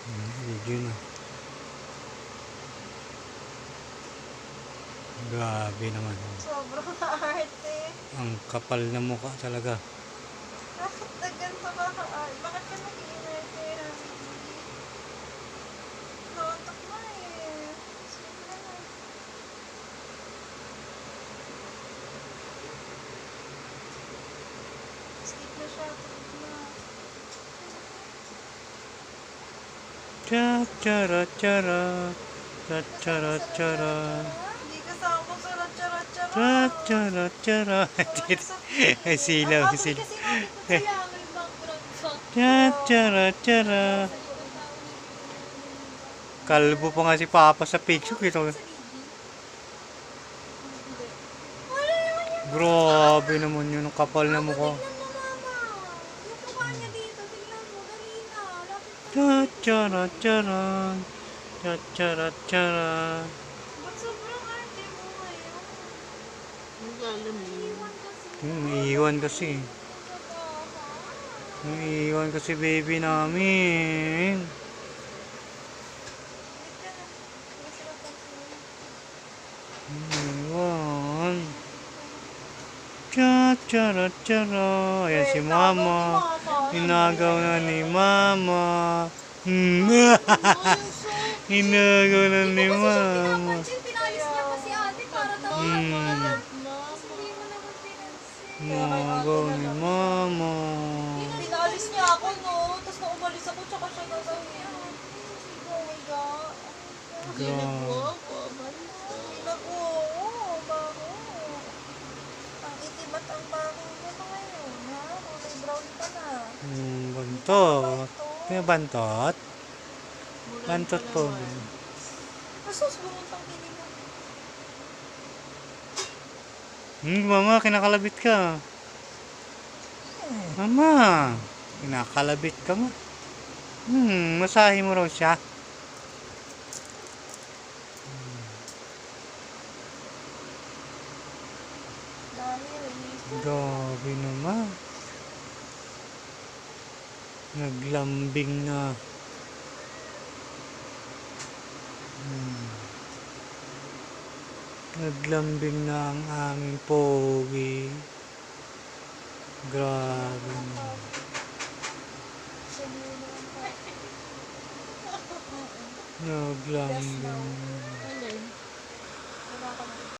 Video na. Grabe naman. Sobrang arte. Ang kapal na mukha talaga. Bakit na ganito ka ka-arte? Bakit ka nag-i-inerte, Happy? Naantok na eh. Sleep na na. Sleep na siya. Tulog na. Cha-cha-ra-cha-ra. Cha-cha-ra-cha-ra. Hindi kasama sa ratcha-ratcha-ra. Cha-cha-ra-cha-ra. Ay, silaw. Ang kasi natin kung kaya may background song. Cha-cha-ra-cha-ra. Kalbo pa nga si Papa sa picture. Ito. Wala naman yan. Grabe naman yun. Ang kapal na mukha. Tignan mo, mama. Yung mukha niya dito. Tignan mo. Dali na. Lapit na. Cha-cha-ra-cha-ra. Cha-cha-ra-cha-ra. Ba't sobrang arte mo ngayon? Iwan kasi. Iiwan kasi. Iiwan kasi baby namin. Iiwan. Cha-cha-ra-cha-ra. Ayan si mama. Inagaw na ni mama. Inagaw na ni mama. Pinalis niya pa si ate para tawagan. Hindi mo naman pinansin. Inagaw ni mama. Pinalis niya ako, no? Tapos nung umalis ako, tsaka siya gagawin. Oh my God. Pinago. Oo, bago. Ang itim at ang bago mo na ngayon, ha? Kulay brown ka na. Bantot. Kaya bantot? Bantot po. Asus, bumuntang kinig mo. Mama, kinakalabit ka. Mama, kinakalabit ka mo. Masahe mo raw siya. Dahil, Grabe naman. Naglambing na. Naglambing na ang aming pogi. Grabe na. Naglambing.